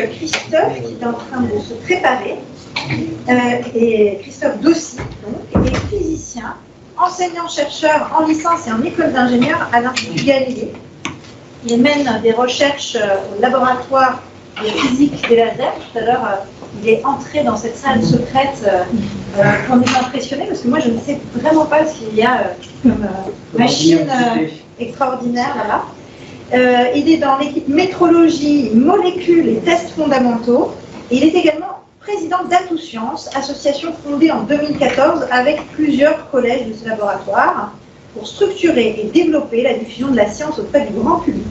Christophe qui est en train de se préparer. Et Christophe Dossi, donc, est physicien, enseignant-chercheur en licence et en école d'ingénieur à l'Institut Galilée. Il mène des recherches au laboratoire de physique des lasers. Tout à l'heure, il est entré dans cette salle secrète pour nous impressionner, parce que moi, je ne sais vraiment pas ce qu'il y a comme machine extraordinaire là-bas. Il est dans l'équipe métrologie, molécules et tests fondamentaux. Et il est également président d'Atoussciences, association fondée en 2014 avec plusieurs collèges de ce laboratoire pour structurer et développer la diffusion de la science auprès du grand public,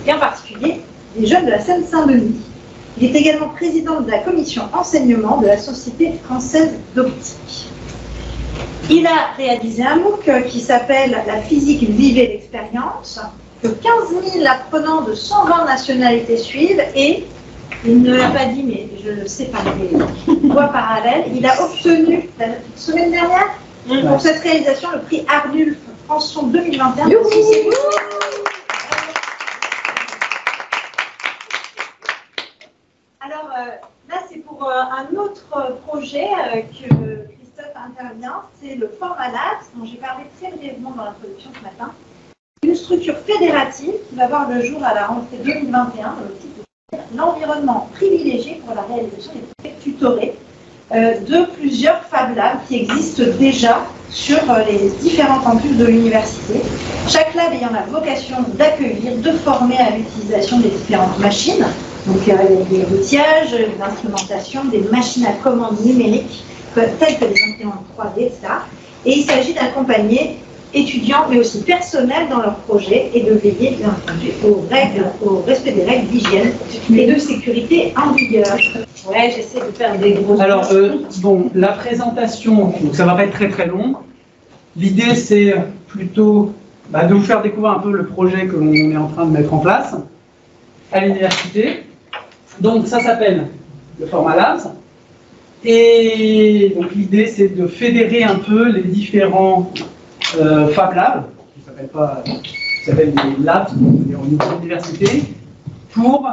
et en particulier des jeunes de la Seine-Saint-Denis. Il est également président de la commission enseignement de la Société française d'optique. Il a réalisé un MOOC qui s'appelle « La physique vivait l'expérience », que 15 000 apprenants de 120 nationalités suivent, et il ne l'a pas dit, mais je le sais par les voies parallèles, il a obtenu la semaine dernière, pour cette réalisation, le prix Arnulf Françon 2021. Alors là, c'est pour un autre projet que Christophe intervient, c'est le Format Labs, dont j'ai parlé très brièvement dans l'introduction ce matin. Une structure fédérative qui va voir le jour à la rentrée 2021 dans le titre de l'environnement privilégié pour la réalisation des projets tutorés de plusieurs Fab Labs qui existent déjà sur les différents campus de l'université. Chaque lab ayant la vocation d'accueillir, de former à l'utilisation des différentes machines, donc des outillages, l'instrumentation, des machines à commande numériques, telles que les imprimantes 3D, etc. Et il s'agit d'accompagner étudiants, mais aussi personnels dans leurs projets et de veiller, bien entendu, au respect des règles d'hygiène et de sécurité en vigueur. Ouais, j'essaie de faire des gros... Alors, bon, la présentation, donc ça va pas être très très long. L'idée, c'est plutôt de vous faire découvrir un peu le projet que l'on est en train de mettre en place à l'université. Donc, ça s'appelle le Format Labs. Et donc, l'idée, c'est de fédérer un peu les différents Fab Labs, qui s'appellent des labs au niveau de l'université, pour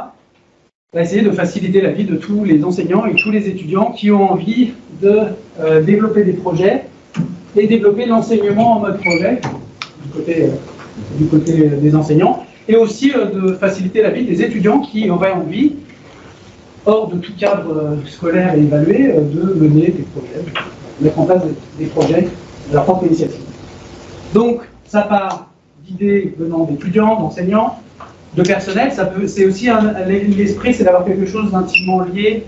essayer de faciliter la vie de tous les enseignants et tous les étudiants qui ont envie de développer des projets et développer l'enseignement en mode projet du côté des enseignants, et aussi de faciliter la vie des étudiants qui auraient envie, hors de tout cadre scolaire et évalué, de mener des projets, de mettre en place des projets de leur propre initiative. Donc, ça part d'idées venant d'étudiants, d'enseignants, de personnel. C'est aussi l'esprit, c'est d'avoir quelque chose d'intimement lié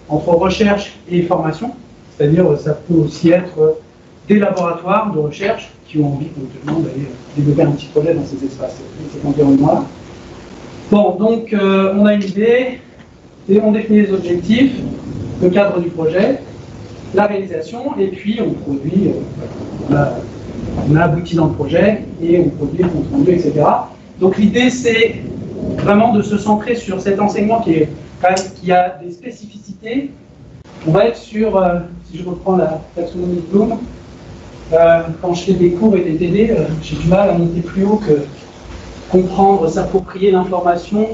entre recherche et formation. C'est-à-dire, ça peut aussi être des laboratoires de recherche qui ont envie éventuellement d'aller développer un petit projet dans ces espaces, cet environnement-là. Bon, donc, on a une idée, et on définit les objectifs, le cadre du projet, la réalisation, et puis on produit, on a abouti dans le projet, et on produit le compte rendu, etc. Donc l'idée, c'est vraiment de se centrer sur cet enseignement qui a des spécificités. On va être sur, si je reprends la taxonomie de Bloom, quand je fais des cours et des TD, j'ai du mal à monter plus haut que comprendre, s'approprier l'information,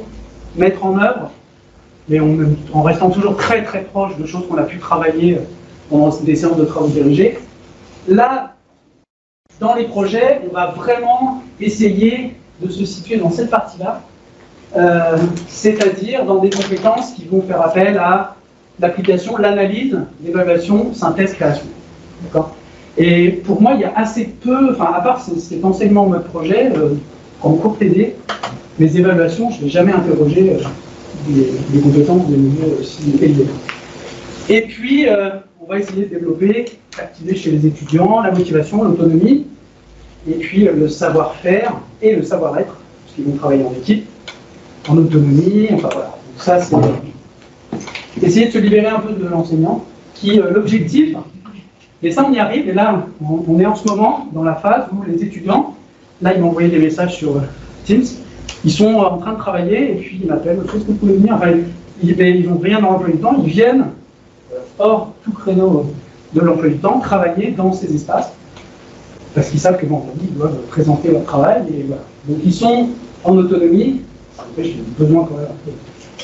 mettre en œuvre, mais en restant toujours très très proche de choses qu'on a pu travailler pendant des séances de travaux dirigés. Là, dans les projets, on va vraiment essayer de se situer dans cette partie-là, c'est-à-dire dans des compétences qui vont faire appel à l'application, l'analyse, l'évaluation, synthèse, création. D'accord ? Et pour moi, il y a assez peu, à part cet enseignement en mode projet, en cours TD, mes évaluations, je n'ai jamais interrogé des compétences de niveau aussi élevé. Et puis, on va essayer de développer, activer chez les étudiants la motivation, l'autonomie, et puis le savoir-faire et le savoir-être, parce qu'ils vont travailler en équipe, en autonomie, enfin voilà. Donc ça, c'est essayer de se libérer un peu de l'enseignant, qui, l'objectif, et ça on y arrive, et là, on est en ce moment dans la phase où les étudiants, là ils m'ont envoyé des messages sur Teams, ils sont en train de travailler, et puis ils m'appellent, est-ce que vous pouvez venir, enfin, ils n'ont rien dans l'emploi du temps, ils viennent, hors tout créneau de l'emploi du temps, travailler dans ces espaces, parce qu'ils savent que vendredi, ils doivent présenter leur travail, et voilà. Donc ils sont en autonomie, ça empêche qu'ils ont besoin quand même un peu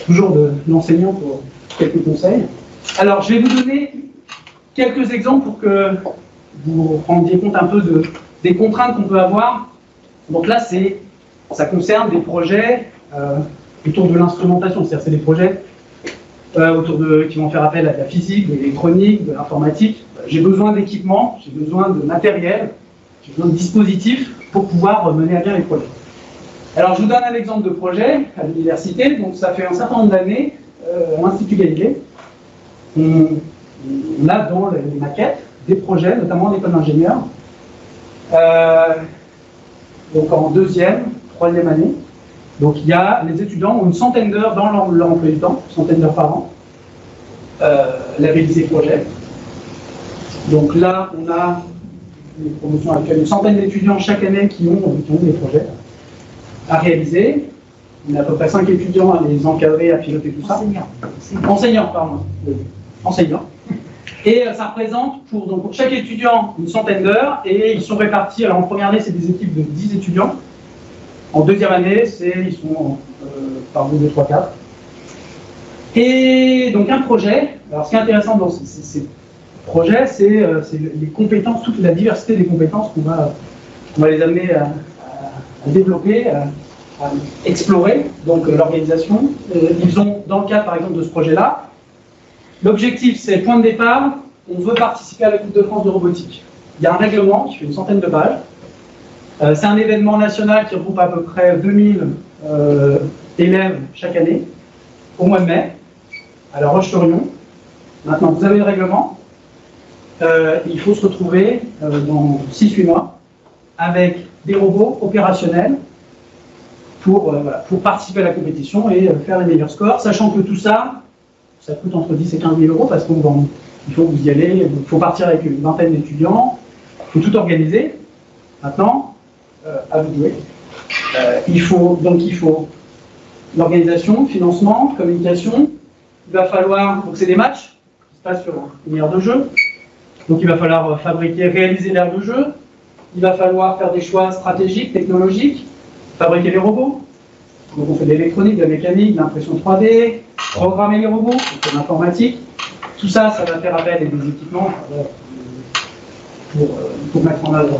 toujours de l'enseignant pour quelques conseils. Alors, je vais vous donner quelques exemples pour que vous vous rendiez compte un peu des contraintes qu'on peut avoir. Donc là, ça concerne des projets autour de l'instrumentation, c'est-à-dire c'est des projets qui vont faire appel à de la physique, de l'électronique, de l'informatique. J'ai besoin d'équipements, j'ai besoin de matériel, j'ai besoin de dispositifs pour pouvoir mener à bien les projets. Alors, je vous donne un exemple de projet à l'université. Donc, ça fait un certain nombre d'années, à l'Institut Galilée, on a dans les maquettes des projets, notamment en école d'ingénieur, donc en 2e, 3e année. Donc, les étudiants ont une centaine d'heures dans leur emploi du temps, une centaine d'heures par an, labellisé projet. Donc là, on a une promotion actuelle, une centaine d'étudiants chaque année qui ont des projets à réaliser. On a à peu près 5 étudiants à les encadrer, à piloter tout ça. Enseignants, pardon. Enseignants. Et ça représente pour chaque étudiant une centaine d'heures, et ils sont répartis. Alors en première année, c'est des équipes de 10 étudiants. En 2e année, ils sont par groupe de 3, 4. Et donc un projet, alors ce qui est intéressant dans ces projets, c'est les compétences, toute la diversité des compétences qu'on va les amener à développer, à explorer, donc l'organisation. Ils ont, dans le cadre par exemple de ce projet-là, l'objectif c'est point de départ, on veut participer à la Coupe de France de robotique. Il y a un règlement qui fait une centaine de pages. C'est un événement national qui regroupe à peu près 2000 élèves chaque année, au mois de mai, à La Roche-sur-Yon. Maintenant, vous avez le règlement. Il faut se retrouver dans 6-8 mois avec des robots opérationnels pour participer à la compétition et faire les meilleurs scores, sachant que tout ça, ça coûte entre 10 et 15 000 euros parce qu'il faut que vous y allez, il faut partir avec une vingtaine d'étudiants, il faut tout organiser. Maintenant, à vous de jouer. Il faut l'organisation, financement, communication. Il va falloir, donc c'est des matchs qui se passent sur une aire de jeu. Donc il va falloir réaliser l'aire de jeu. Il va falloir faire des choix stratégiques, technologiques, fabriquer les robots. Donc on fait de l'électronique, de la mécanique, de l'impression 3D, programmer les robots, de l'informatique. Tout ça, ça va faire appel à des équipements pour mettre en œuvre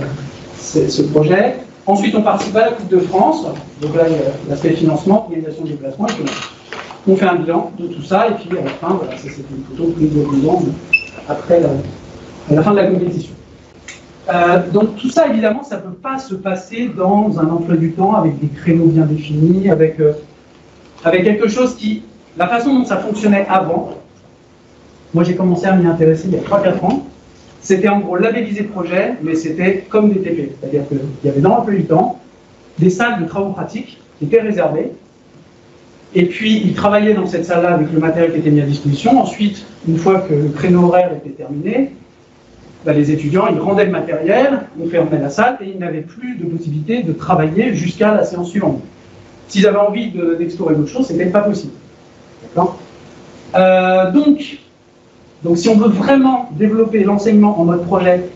ce projet. Ensuite, on participe à la Coupe de France. Donc là, il y a l'aspect financement, organisation de déplacement. On fait un bilan de tout ça. Et puis, à la fin, voilà, ça c'était une photo prise de 2 ans après la fin de la compétition. Donc tout ça, évidemment, ça ne peut pas se passer dans un emploi du temps avec des créneaux bien définis, avec quelque chose qui... La façon dont ça fonctionnait avant, moi j'ai commencé à m'y intéresser il y a 3-4 ans, c'était en gros labelliser projet, mais c'était comme des TP. C'est-à-dire qu'il y avait dans l'emploi du temps des salles de travaux pratiques qui étaient réservées, et puis ils travaillaient dans cette salle-là avec le matériel qui était mis à disposition. Ensuite, une fois que le créneau horaire était terminé, les étudiants, ils rendaient le matériel, on fermait la salle, et ils n'avaient plus de possibilité de travailler jusqu'à la séance suivante. S'ils avaient envie d'explorer d'autres choses, c'était pas possible. D'accord ? Donc, si on veut vraiment développer l'enseignement en mode projet,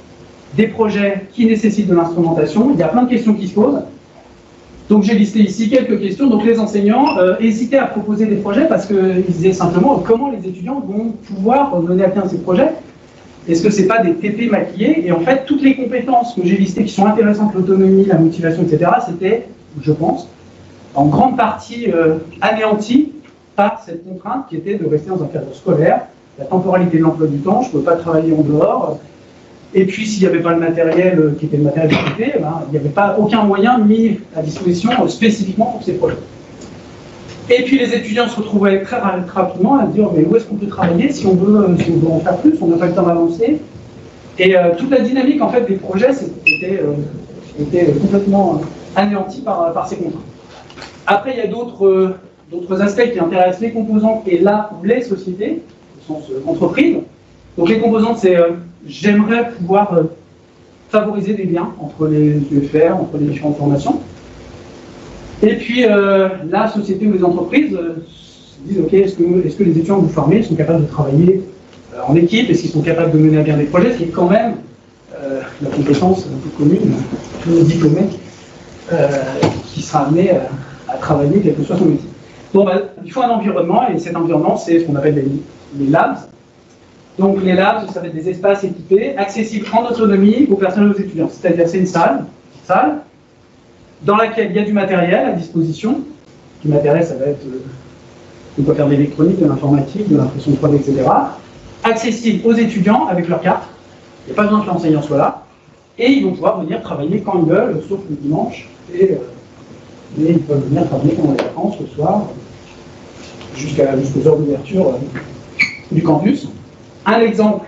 des projets qui nécessitent de l'instrumentation, il y a plein de questions qui se posent. Donc, j'ai listé ici quelques questions. Donc, les enseignants hésitaient à proposer des projets parce qu'ils disaient simplement comment les étudiants vont pouvoir mener à bien ces projets. Est-ce que ce n'est pas des TP maquillés? Et en fait, toutes les compétences que j'ai listées qui sont intéressantes, l'autonomie, la motivation, etc., c'était, je pense, en grande partie anéanties par cette contrainte qui était de rester dans un cadre scolaire, la temporalité de l'emploi du temps, je ne pouvais pas travailler en dehors. Et puis, s'il n'y avait pas le matériel qui était le matériel de TP, il n'y avait pas aucun moyen mis à disposition spécifiquement pour ces projets. Et puis les étudiants se retrouvaient très rapidement à dire mais où est-ce qu'on peut travailler si on veut en faire plus, on n'a pas le temps d'avancer. Et toute la dynamique en fait des projets était complètement anéantie par ces contraintes. Après il y a d'autres aspects qui intéressent les composantes et là les sociétés, au sens entreprise. Donc les composantes c'est j'aimerais pouvoir favoriser des liens entre les UFR, entre les différentes formations. Et puis, la société ou les entreprises se disent, OK, est-ce que les étudiants que vous formez sont capables de travailler en équipe? Est-ce qu'ils sont capables de mener à bien des projets? Ce qui est quand même la compétence un peu commune, tous les diplômés qui sera amené à travailler, quel que soit son métier. Bon, bah, il faut un environnement, et cet environnement, c'est ce qu'on appelle les labs. Donc les labs, ça va être des espaces équipés, accessibles en autonomie aux personnes et aux étudiants. C'est-à-dire c'est une salle dans laquelle il y a du matériel à disposition. Du matériel, ça va être, on peut faire de l'électronique, de l'informatique, de l'impression 3D, etc. Accessible aux étudiants avec leur carte. Il n'y a pas besoin que l'enseignant soit là. Et ils vont pouvoir venir travailler quand ils veulent, sauf le dimanche. Et ils peuvent venir travailler pendant les vacances, le soir, jusqu'aux heures d'ouverture du campus. Un exemple.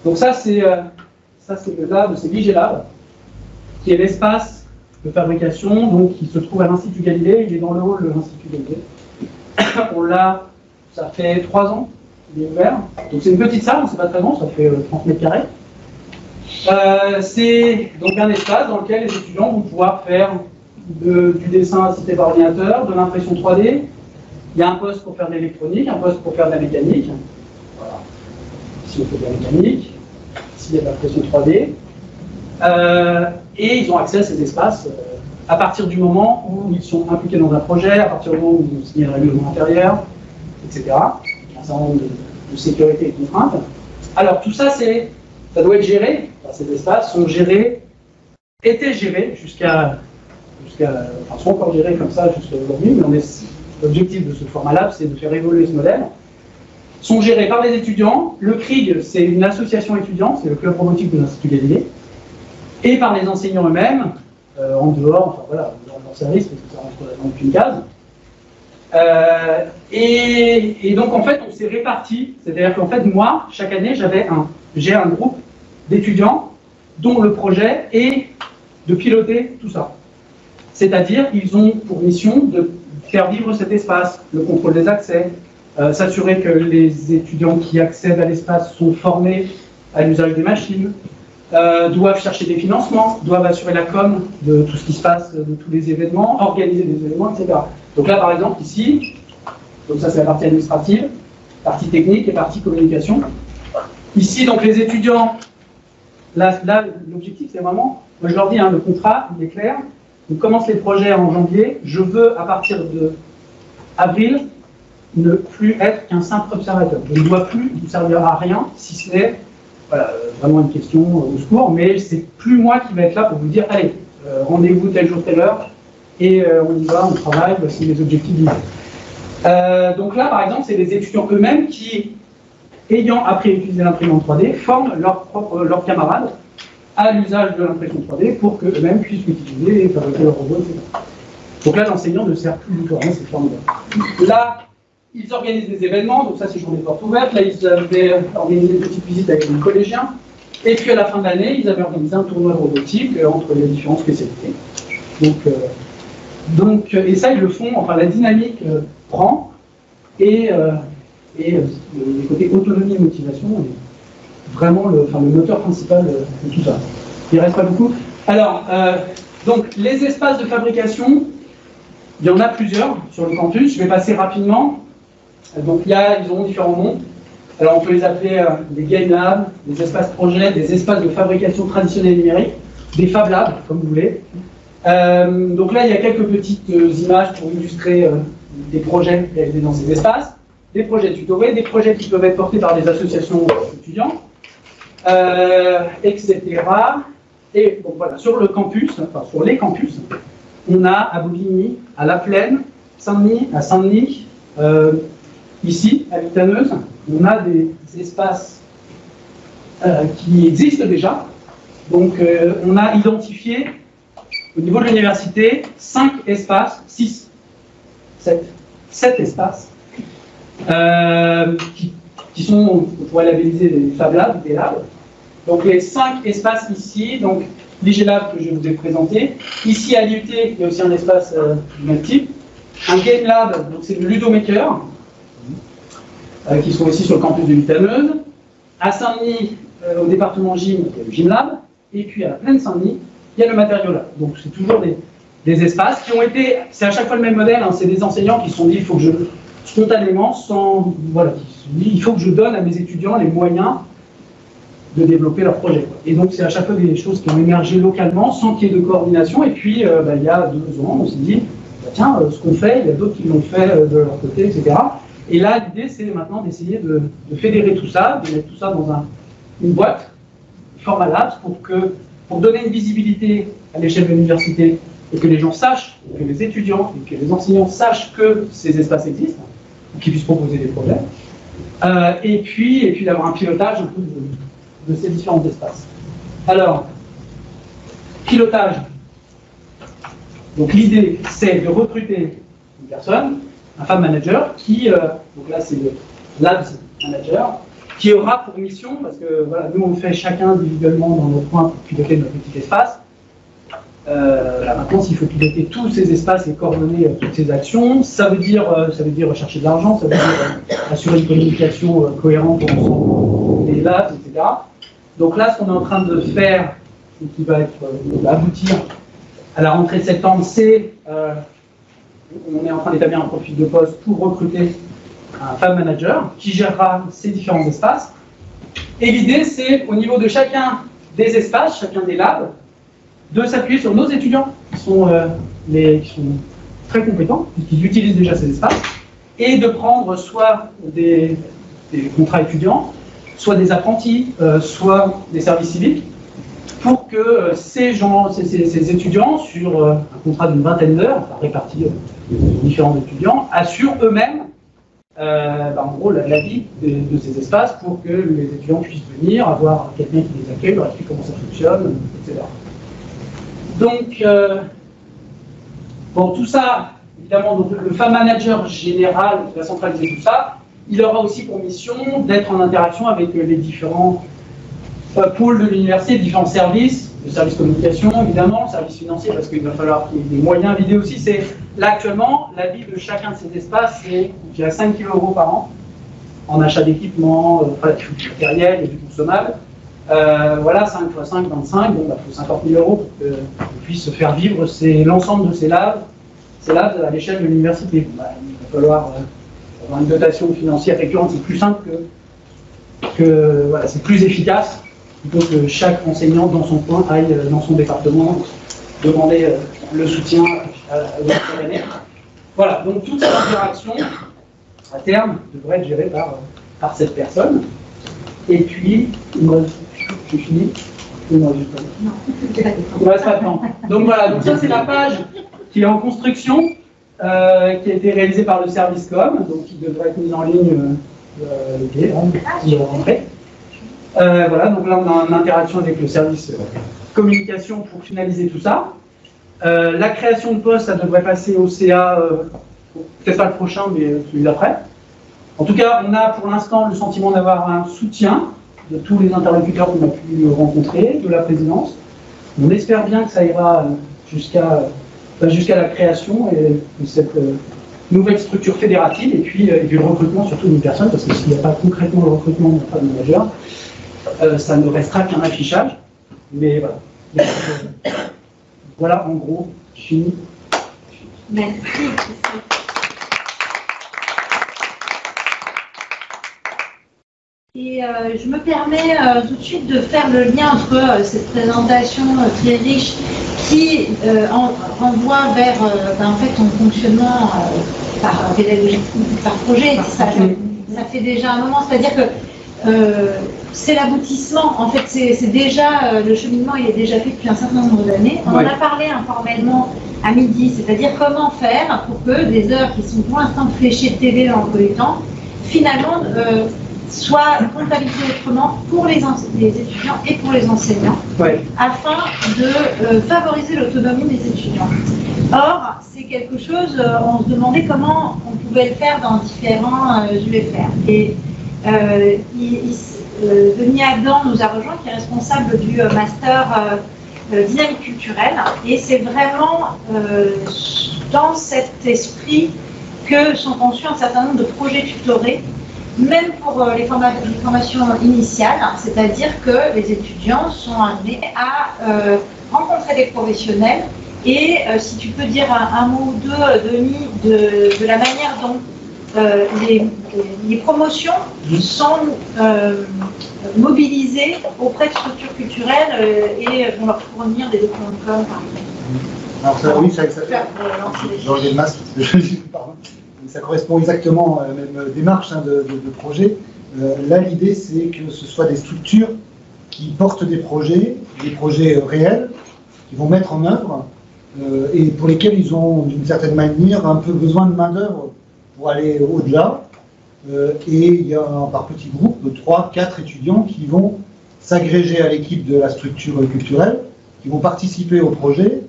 Donc ça, c'est le lab, c'est l'IGLab, qui est l'espace de fabrication, donc qui se trouve à l'Institut Galilée. Il est dans le hall de l'Institut Galilée. On l'a, ça fait 3 ans, il est ouvert. Donc c'est une petite salle, c'est pas très grand, ça fait 30 mètres carrés. C'est donc un espace dans lequel les étudiants vont pouvoir faire du dessin assisté par ordinateur, de l'impression 3D. Il y a un poste pour faire de l'électronique, un poste pour faire de la mécanique. Voilà. Ici on fait de la mécanique, ici il y a de l'impression 3D. Et ils ont accès à ces espaces à partir du moment où ils sont impliqués dans un projet, à partir du moment où ils ont signé le règlement intérieur, etc. Un certain nombre de sécurité et de contraintes. Alors tout ça, ça doit être géré. Enfin, ces espaces sont gérés, étaient gérés enfin, sont encore gérés comme ça jusqu'à aujourd'hui, mais l'objectif de ce format lab, c'est de faire évoluer ce modèle. Sont gérés par les étudiants. Le CRIG, c'est une association étudiante, c'est le club robotique de l'Institut Galilée, et par les enseignants eux-mêmes, en dehors, enfin voilà, dans leur service, parce que ça rentre dans une case. Et donc en fait, on s'est répartis, c'est-à-dire qu'en fait, moi, chaque année, j'ai un groupe d'étudiants dont le projet est de piloter tout ça. C'est-à-dire qu'ils ont pour mission de faire vivre cet espace, le contrôle des accès, s'assurer que les étudiants qui accèdent à l'espace sont formés à l'usage des machines, doivent chercher des financements, doivent assurer la com de tout ce qui se passe, de tous les événements, organiser des événements, etc. Donc là, par exemple, ici, donc ça c'est la partie administrative, partie technique et partie communication. Ici, donc les étudiants, là l'objectif c'est vraiment, moi je leur dis, le contrat, il est clair, on commence les projets en janvier, je veux à partir de avril ne plus être qu'un simple observateur. Je ne dois plus vous servir à rien, si ce n'est vraiment une question au secours, mais c'est plus moi qui vais être là pour vous dire, allez, rendez-vous tel jour, telle heure, et on y va, on travaille, voici les objectifs du jour. Donc là, par exemple, c'est les étudiants eux-mêmes qui, ayant appris à utiliser l'imprimante 3D, forment leurs camarades à l'usage de l'impression 3D pour qu'eux-mêmes puissent l'utiliser et fabriquer leurs robots, etc. Donc là, l'enseignant ne sert plus du tout à rien, c'est formidable. Là, ils organisent des événements, donc ça c'est journée porte ouverte. Là, ils avaient organisé une petite visite avec les collégiens. Et puis à la fin de l'année, ils avaient organisé un tournoi de robotique entre les différentes spécialités. Donc, et ça, ils le font, enfin la dynamique prend, et le côté autonomie et motivation est vraiment le moteur principal de tout ça. Il ne reste pas beaucoup. Alors, donc les espaces de fabrication, il y en a plusieurs sur le campus. Je vais passer rapidement. Donc ils ont différents noms. Alors on peut les appeler des game labs, des espaces projets, des espaces de fabrication traditionnels numériques, des fab labs, comme vous voulez. Donc là, il y a quelques petites images pour illustrer des projets réalisés dans ces espaces, des projets tutorés, des projets qui peuvent être portés par des associations étudiants, etc. Et donc voilà, sur le campus, enfin sur les campus, on a à Bobigny, à La Plaine, Saint-Denis, à Saint-Denis, ici, à Vitaneuse, on a des espaces qui existent déjà. Donc on a identifié au niveau de l'université 5 espaces, 7 espaces qui sont, on pourrait labelliser des Fab Labs, des labs. Donc les 5 espaces ici, donc l'IGLab que je vous ai présenté. Ici à l'IUT, il y a aussi un espace du même type. Un Game Lab, donc c'est le Ludomaker, qui sont ici sur le campus de Vitaneuse. À Saint-Denis, au département Gym, il y a le Gymlab. Et puis à la Plaine Saint-Denis, il y a le Matériau Lab. Donc c'est toujours des espaces qui ont été, c'est à chaque fois le même modèle, c'est des enseignants qui se sont dit, il faut que je, spontanément, il faut que je donne à mes étudiants les moyens de développer leur projet. Et donc c'est à chaque fois des choses qui ont émergé localement, sans qu'il y ait de coordination. Et puis il y a 2 ans, on s'est dit, tiens, ce qu'on fait, il y a d'autres qui l'ont fait de leur côté, etc. Et là, l'idée, c'est maintenant d'essayer de fédérer tout ça, de mettre tout ça dans une boîte, format labs, pour donner une visibilité à l'échelle de l'université et que les gens sachent, que les étudiants et que les enseignants sachent que ces espaces existent, pour qu'ils puissent proposer des projets, et puis d'avoir un pilotage un peu de ces différents espaces. Alors, pilotage. Donc l'idée, c'est de recruter une personne, un fab manager, qui, donc là c'est le labs manager, qui aura pour mission, parce que voilà, nous on le fait chacun individuellement dans nos coins pour piloter notre petit espace. Là, maintenant, s'il faut piloter tous ces espaces et coordonner toutes ces actions, ça veut dire rechercher de l'argent, ça veut dire assurer une communication cohérente entre l'ensemble des labs, etc. Donc là, ce qu'on est en train de faire, et qui va aboutir à la rentrée de septembre, c'est on est en train d'établir un profil de poste pour recruter un fab manager qui gérera ces différents espaces. Et l'idée, c'est au niveau de chacun des espaces, chacun des labs, de s'appuyer sur nos étudiants qui sont très compétents, qui utilisent déjà ces espaces, et de prendre soit des contrats étudiants, soit des apprentis, soit des services civiques, pour que ces étudiants, sur un contrat d'une vingtaine d'heures, enfin répartis différents étudiants, assurent eux-mêmes en gros la vie de ces espaces pour que les étudiants puissent venir, avoir quelqu'un qui les accueille, leur explique comment ça fonctionne, etc. Donc, bon, tout ça, évidemment, donc, le fab manager général qui va centraliser tout ça, il aura aussi pour mission d'être en interaction avec les différents pôles de l'université, différents services, le service communication évidemment, le service financier, parce qu'il va falloir qu'il y ait des moyens vidéo aussi. Là actuellement, la vie de chacun de ces espaces, c'est 5 000 € par an, en achat d'équipement, du matériel et du consommable. Voilà, 5 x 5, 25, bon, il faut 50 000 € pour qu'on puisse faire vivre l'ensemble de ces labs à l'échelle de l'université. Il va falloir avoir une dotation financière récurrente, c'est plus simple voilà, c'est plus efficace, plutôt que chaque enseignant dans son coin aille dans son département demander le soutien à l'année. Voilà, donc toute cette interaction, à terme, devrait être gérée par cette personne. Et puis, j'ai fini. Il ne reste pas de temps. Donc voilà, donc ça c'est la page qui est en construction, qui a été réalisée par le service com, donc qui devrait être mise en ligne voilà, donc là on a une interaction avec le service communication pour finaliser tout ça. La création de poste, ça devrait passer au CA, peut-être pas le prochain, mais celui d'après. En tout cas, on a pour l'instant le sentiment d'avoir un soutien de tous les interlocuteurs qu'on a pu rencontrer, de la présidence. On espère bien que ça ira jusqu'à la création et cette nouvelle structure fédérative et puis le recrutement surtout d'une personne, parce que s'il n'y a pas concrètement le recrutement d'un fab manager, ça ne restera qu'un affichage. Mais voilà. Donc, voilà en gros, fini. Merci. Et je me permets tout de suite de faire le lien entre cette présentation très riche qui renvoie vers en fait, ton fonctionnement par pédagogie, par projet. Ça fait déjà un moment, c'est-à-dire que c'est l'aboutissement. En fait, c'est déjà le cheminement, il est déjà fait depuis un certain nombre d'années. On en a parlé informellement à midi, c'est-à-dire comment faire pour que des heures qui sont pour l'instant fléchées de TV dans le temps, finalement soit comptabilisé autrement pour les étudiants et pour les enseignants, afin de favoriser l'autonomie des étudiants. Or, c'est quelque chose, on se demandait comment on pouvait le faire dans différents UFR. Et Denis Adam nous a rejoint, qui est responsable du master dynamique culturelle, et c'est vraiment dans cet esprit que sont conçus un certain nombre de projets tutorés, même pour les formations initiales, c'est-à-dire que les étudiants sont amenés à rencontrer des professionnels. Et si tu peux dire un mot ou deux, Denis, de la manière dont les promotions sont mobilisées auprès de structures culturelles et vont leur fournir des documents de com, par exemple. Alors ça, oui, j'ai enlevé le masque, pardon. Ça correspond exactement à la même démarche de projet. Là, l'idée, c'est que ce soit des structures qui portent des projets réels, qui vont mettre en œuvre, et pour lesquels ils ont, d'une certaine manière, un peu besoin de main-d'œuvre pour aller au-delà. Et il y a, par petits groupes, 3-4 étudiants qui vont s'agréger à l'équipe de la structure culturelle, qui vont participer au projet,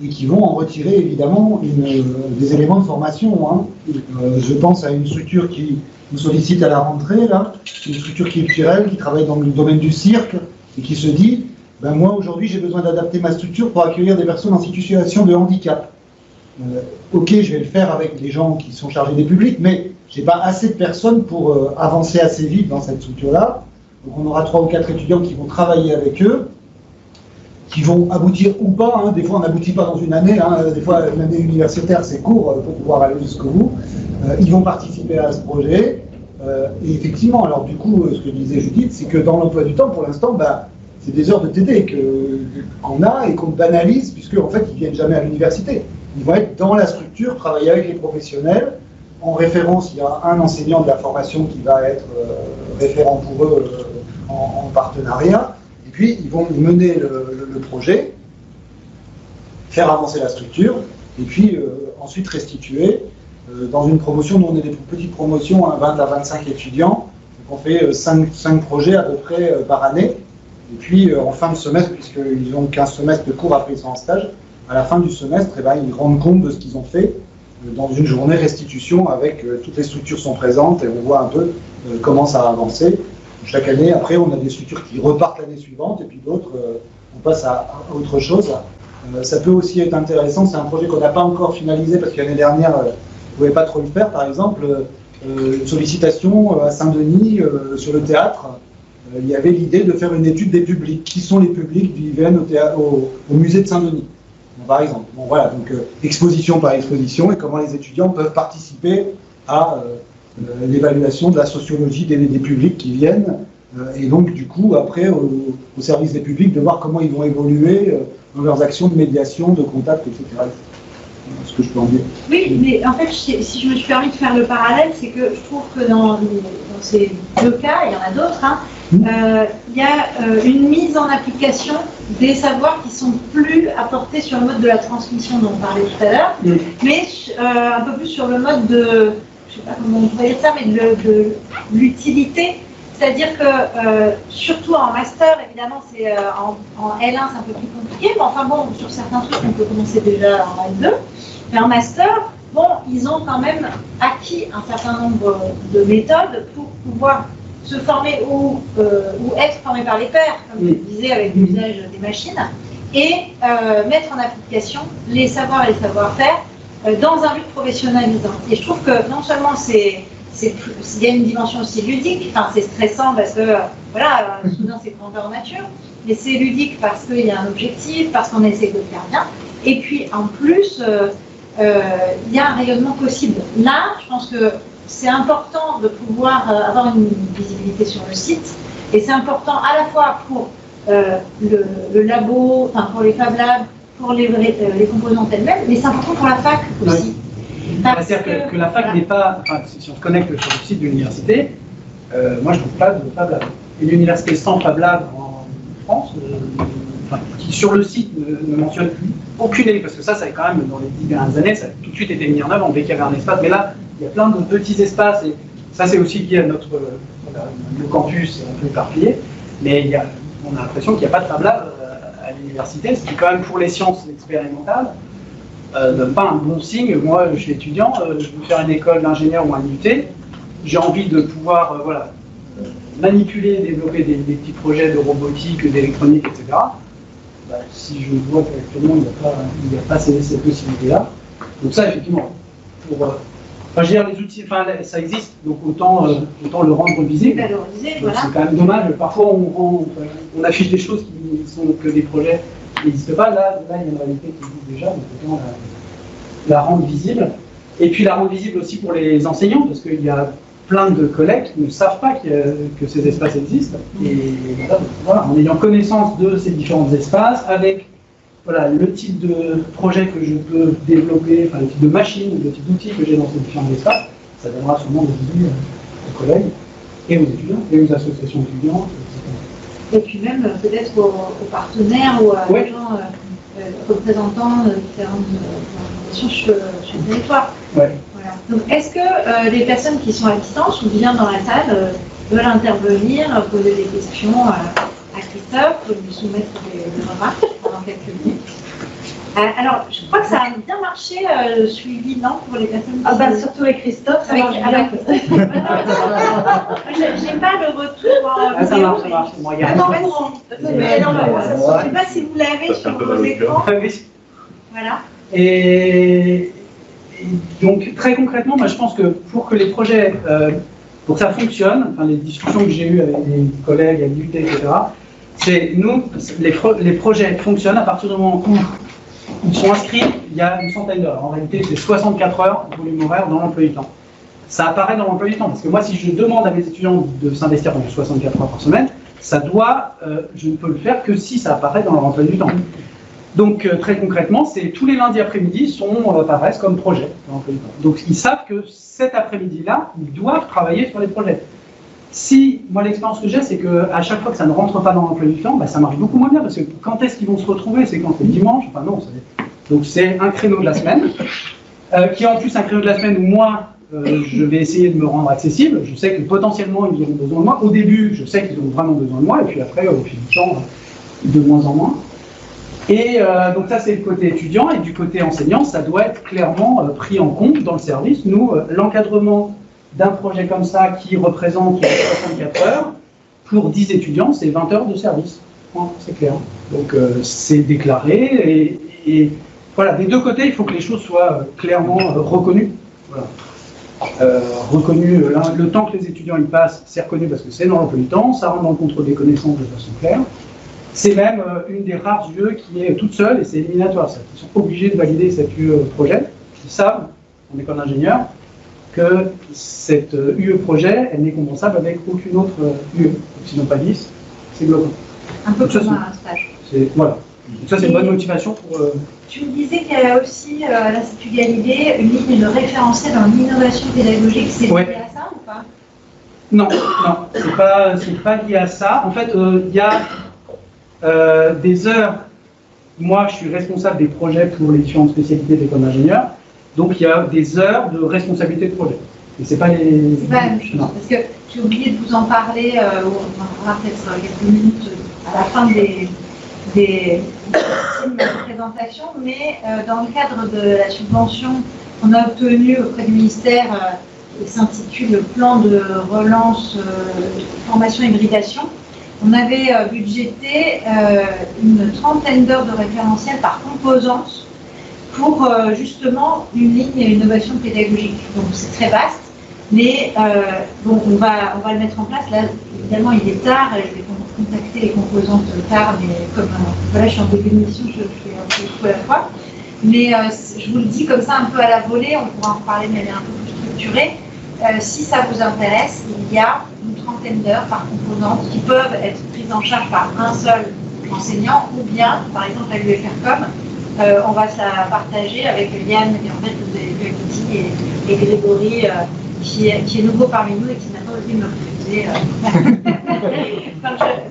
et qui vont en retirer évidemment des éléments de formation. Hein. Je pense à une structure qui nous sollicite à la rentrée, là, une structure culturelle qui travaille dans le domaine du cirque et qui se dit ben moi aujourd'hui j'ai besoin d'adapter ma structure pour accueillir des personnes en situation de handicap. Ok, je vais le faire avec des gens qui sont chargés des publics, mais j'ai pas assez de personnes pour avancer assez vite dans cette structure-là. Donc on aura 3 ou 4 étudiants qui vont travailler avec eux, qui vont aboutir ou pas, hein. Des fois on n'aboutit pas dans une année, hein. Des fois l'année universitaire c'est court pour pouvoir aller jusqu'au bout. Ils vont participer à ce projet, et effectivement, alors du coup, ce que disait Judith, c'est que dans l'emploi du temps, pour l'instant, bah, c'est des heures de TD qu'on a et qu'on banalise, puisque en fait ils ne viennent jamais à l'université. Ils vont être dans la structure, travailler avec les professionnels. En référence, il y a un enseignant de la formation qui va être référent pour eux en partenariat. Et puis, ils vont mener le projet, faire avancer la structure, et puis ensuite restituer. Dans une promotion, nous on est des petites promotions, à 20 à 25 étudiants. Donc on fait 5 projets à peu près par année. Et puis en fin de semestre, puisqu'ils ont 15 semestres de cours après ils sont en stage, à la fin du semestre, eh ben, ils rendent compte de ce qu'ils ont fait dans une journée restitution avec toutes les structures sont présentes et on voit un peu comment ça a avancé. Chaque année, après, on a des structures qui repartent l'année suivante et puis d'autres, on passe à autre chose. Ça peut aussi être intéressant, c'est un projet qu'on n'a pas encore finalisé parce que l'année dernière, on ne pouvait pas trop le faire. Par exemple, une sollicitation à Saint-Denis sur le théâtre. Il y avait l'idée de faire une étude des publics. Qui sont les publics qui viennent au musée de Saint-Denis, par exemple. Bon, voilà, donc exposition par exposition et comment les étudiants peuvent participer à l'évaluation de la sociologie des publics qui viennent. Et donc, du coup, après, au service des publics, de voir comment ils vont évoluer dans leurs actions de médiation, de contact, etc. Ce que je peux en dire. Oui, mais en fait, si je me suis permis de faire le parallèle, c'est que je trouve que dans ces 2 cas, il y en a d'autres, hein, il y a une mise en application des savoirs qui sont plus apportés sur le mode de la transmission dont on parlait tout à l'heure, mais un peu plus sur le mode de, je ne sais pas comment on pourrait dire ça, mais de l'utilité. C'est-à-dire que, surtout en master, évidemment, c'est en L1, c'est un peu plus compliqué, mais enfin bon, sur certains trucs, on peut commencer déjà en L2. Mais en master, bon, ils ont quand même acquis un certain nombre de méthodes pour pouvoir se former ou être formés par les pairs, comme je disais, avec l'usage des machines, et mettre en application les savoirs et les savoir-faire dans un but professionnalisant. Et je trouve que non seulement il y a une dimension aussi ludique, enfin c'est stressant parce que voilà, soudain c'est grandeur nature, mais c'est ludique parce qu'il y a un objectif, parce qu'on essaie de le faire bien, et puis en plus il y a un rayonnement possible. Là, je pense que c'est important de pouvoir avoir une visibilité sur le site, et c'est important à la fois pour le labo, enfin pour les Fab Labs, pour les composantes elles-mêmes, mais c'est important pour la fac aussi. Oui. C'est-à-dire que la fac n'est pas, enfin, si on se connecte sur le site de l'université, moi je ne trouve pas de Fab Lab. Et l'université sans Fab Lab en France, qui sur le site ne mentionne aucune, parce que ça a quand même, dans les 10 dernières années, ça a tout de suite été mis en œuvre, dès qu'il y avait un espace, mais là, il y a plein de petits espaces, et ça c'est aussi lié à le campus est un peu éparpillé, mais on a l'impression qu'il n'y a pas de Fab Lab à l'université, ce qui quand même pour les sciences expérimentales, donne pas un bon signe. Moi, je suis étudiant, je veux faire une école d'ingénieur ou un UT, j'ai envie de pouvoir manipuler, développer des petits projets de robotique, d'électronique, etc. Bah, si je vois qu'actuellement il n'y a pas ces possibilités-là, donc ça effectivement, je veux dire, les outils, ça existe, donc autant le rendre visible. Voilà. C'est quand même dommage, parfois on affiche des choses qui sont que des projets qui n'existent pas, là il y a une réalité qui existe déjà, donc autant la rendre visible. Et puis la rendre visible aussi pour les enseignants, parce qu'il y a plein de collègues qui ne savent pas que ces espaces existent. Et voilà, en ayant connaissance de ces différents espaces, avec voilà, le type de projet que je peux développer, enfin le type de machine, le type d'outils que j'ai dans ces différents espaces, ça donnera sûrement des idées aux collègues et aux étudiants et aux associations étudiantes, etc. Et puis même peut-être aux partenaires ou à Ouais. des gens représentants de différentes organisations sur le territoire. Ouais. Voilà. Donc est-ce que les personnes qui sont à distance ou bien dans la salle veulent intervenir, poser des questions à Christophe, lui soumettre des remarques pendant quelques minutes? Alors, je crois que ça a bien marché, le suivi, non, pour les personnes qui... Ah bah surtout avec Christophe, ça marche bien. J'ai pas le retour. Ah, ça marche, ça marche. Bon, il y a Ah non, mais non, je sais pas si vous l'avez sur vos écrans. Ah oui. Voilà. Et donc, très concrètement, moi, je pense que pour que les projets, pour que ça fonctionne, enfin, les discussions que j'ai eues avec des collègues, avec l'UT, etc., c'est nous, les projets fonctionnent à partir du moment où ils sont inscrits il y a une centaine d'heures. En réalité, c'est 64 heures de volume horaire dans l'emploi du temps. Ça apparaît dans l'emploi du temps, parce que moi, si je demande à mes étudiants de s'investir pendant 64 heures par semaine, ça doit, je ne peux le faire que si ça apparaît dans leur emploi du temps. Donc, très concrètement, c'est tous les lundis après-midi apparaissent comme projet dans l'emploi du temps. Donc, ils savent que cet après-midi-là, ils doivent travailler sur les projets. Si, moi, l'expérience que j'ai, c'est qu'à chaque fois que ça ne rentre pas dans l'emploi du temps, bah, ça marche beaucoup moins bien, parce que quand est-ce qu'ils vont se retrouver? C'est quand c'est dimanche? Enfin non, donc c'est un créneau de la semaine, qui est en plus un créneau de la semaine où moi, je vais essayer de me rendre accessible. Je sais que potentiellement, ils auront besoin de moi. Au début, je sais qu'ils ont vraiment besoin de moi, et puis après, au fil du temps, de moins en moins. Et donc ça, c'est le côté étudiant, et du côté enseignant, ça doit être clairement pris en compte dans le service. Nous, l'encadrement d'un projet comme ça qui représente 64 heures, pour 10 étudiants, c'est 20 heures de service. C'est clair. Donc c'est déclaré, et voilà, des deux côtés, il faut que les choses soient clairement reconnues. Voilà. Reconnu, le temps que les étudiants y passent, c'est reconnu parce que c'est dans l'emploi du temps, ça rentre dans le contrôle des connaissances de façon claire. C'est même une des rares UE qui est toute seule, et c'est éliminatoire. Ils sont obligés de valider cette UE projet. Ils savent, en école d'ingénieur, que cette UE projet, elle n'est compensable avec aucune autre UE. Donc, s'ils n'ont pas 10, c'est bloquant. Un peu Donc, comme un stage. Voilà. Donc, ça, c'est une bonne motivation pour... Tu me disais qu'il y a aussi, à l'Institut Galilée, une ligne de référentiel en innovation pédagogique. C'est lié à ça ou pas? Non, c'est pas lié à ça. En fait, il y a des heures. Moi, je suis responsable des projets pour les différentes spécialités d'école d'ingénieur. Donc, il y a des heures de responsabilité de projet. Et c'est pas les... C'est pas la même chose. Non. Parce que j'ai oublié de vous en parler, on en parlera peut-être quelques minutes à la fin de ma présentation, mais dans le cadre de la subvention qu'on a obtenue auprès du ministère, qui s'intitule le plan de relance formation et hybridation, on avait budgété une trentaine d'heures de référentiel par composante pour justement une ligne innovation pédagogique. Donc c'est très vaste, mais bon, on va le mettre en place. Là, évidemment, il est tard, je vais contacter les composantes tard, mais comme voilà, je suis en début de mission, je fais un peu tout à la fois. Mais je vous le dis comme ça, un peu à la volée, on pourra en reparler de manière un peu plus structurée. Si ça vous intéresse, il y a une trentaine d'heures par composante qui peuvent être prises en charge par un seul enseignant, ou bien, par exemple, à l'UFRCOM, on va se la partager avec Yann, et en fait, vous avez vu Kitty et Grégory, qui est nouveau parmi nous et qui maintenant aussi me refusait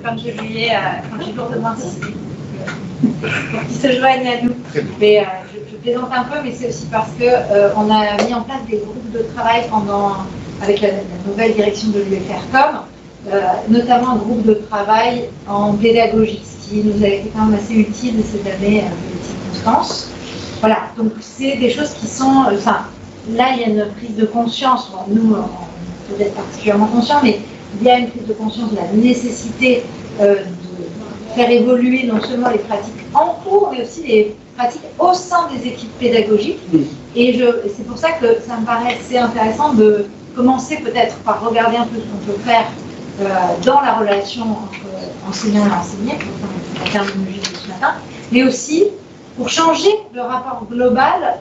quand j'ai lourdement insisté pour qu'ils se joignent à nous. Mais je plaisante un peu, mais c'est aussi parce qu'on a mis en place des groupes de travail avec la nouvelle direction de l'UFRCOM, notamment un groupe de travail en pédagogie, ce qui nous a été quand même assez utile cette année avec les circonstances. Voilà, donc c'est des choses qui sont... là, il y a une prise de conscience, bon, nous, on peut être particulièrement conscients, mais il y a une prise de conscience de la nécessité de faire évoluer non seulement les pratiques en cours, mais aussi les pratiques au sein des équipes pédagogiques. Et c'est pour ça que ça me paraît assez intéressant de commencer peut-être par regarder un peu ce qu'on peut faire dans la relation entre enseignant et enseigné, pour la terminologie de ce matin, mais aussi pour changer le rapport global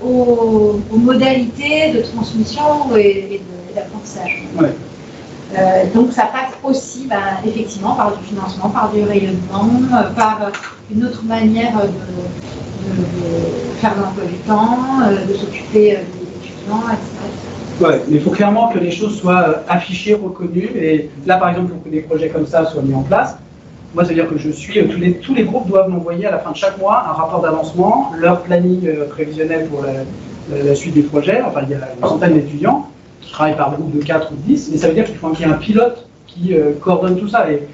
aux modalités de transmission et d'apprentissage. Ouais. Donc ça passe aussi effectivement par du financement, par du rayonnement, par une autre manière de faire l'emploi du temps, de s'occuper des étudiants, etc. Ouais, mais il faut clairement que les choses soient affichées, reconnues. Et là, par exemple, pour que des projets comme ça soient mis en place, moi, ça veut dire que je suis, tous les groupes doivent m'envoyer à la fin de chaque mois un rapport d'avancement, leur planning prévisionnel pour la suite des projets. Enfin, il y a une centaine d'étudiants qui travaillent par groupe de 4 ou 10, mais ça veut dire qu'il faut qu'il y ait un pilote qui coordonne tout ça. Et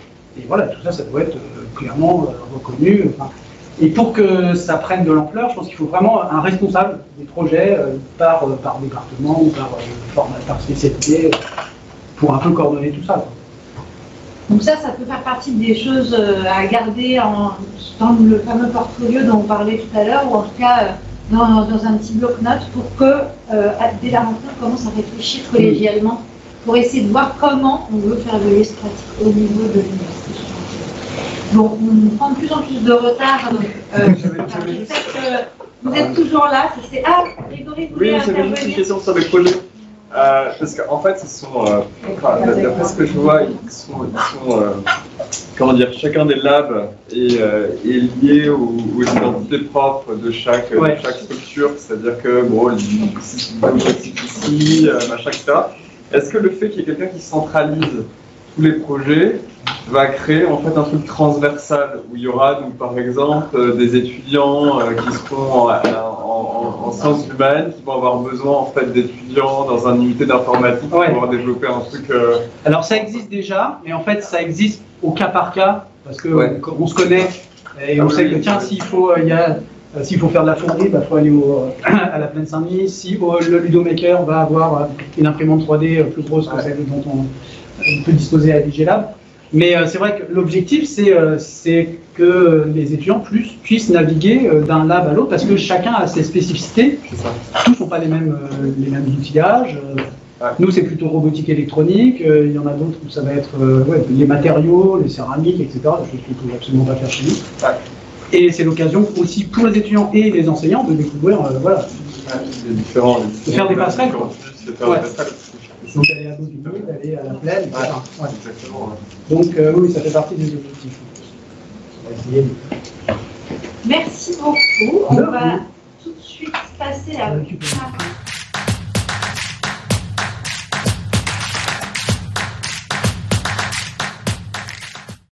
voilà, tout ça, ça doit être clairement reconnu. Enfin, et pour que ça prenne de l'ampleur, je pense qu'il faut vraiment un responsable des projets par département ou par spécialité pour un peu coordonner tout ça, quoi. Donc ça peut faire partie des choses à garder dans le fameux portfolio dont on parlait tout à l'heure, ou en tout cas dans un petit bloc-notes pour que, dès la rentrée, on commence à réfléchir collégialement pour essayer de voir comment on veut faire évoluer cette pratique au niveau de l'université. Bon, on prend de plus en plus de retard, donc je sais que vous êtes toujours là. Grégory voulait intervenir. Oui, j'avais une question sur les projets. Parce qu'en fait, ils sont, d'après ce que je vois, ils sont comment dire, chacun des labs est lié aux identités propres de chaque structure, c'est-à-dire que, bon, ici, machin, etc. Est-ce que le fait qu'il y ait quelqu'un qui centralise tous les projets va créer en fait un truc transversal où il y aura donc par exemple des étudiants qui seront en sciences humaines qui vont avoir besoin en fait d'étudiants dans un unité d'informatique pour pouvoir développer un truc. Alors ça existe déjà, mais en fait ça existe au cas par cas parce que on se connaît et on sait que tiens s'il faut faire de la fonderie, il faut aller à la Plaine Saint-Denis. Si le Ludomaker va avoir une imprimante 3D plus grosse que celle dont on peut disposer à DJ Lab. Mais c'est vrai que l'objectif, c'est que les étudiants puissent naviguer d'un lab à l'autre, parce que chacun a ses spécificités. Tous n'ont pas les mêmes outillages. Nous, c'est plutôt robotique électronique. Il y en a d'autres où ça va être les matériaux, les céramiques, etc. Des choses qu'on ne peut absolument pas faire chez nous. Et c'est l'occasion aussi pour les étudiants et les enseignants de découvrir, de faire des passerelles. Donc aller à Bobigny, d'aller à la Plaine, etc. Exactement. Donc oui, ça fait partie des objectifs. On va essayer. Merci beaucoup. On va tout de suite passer à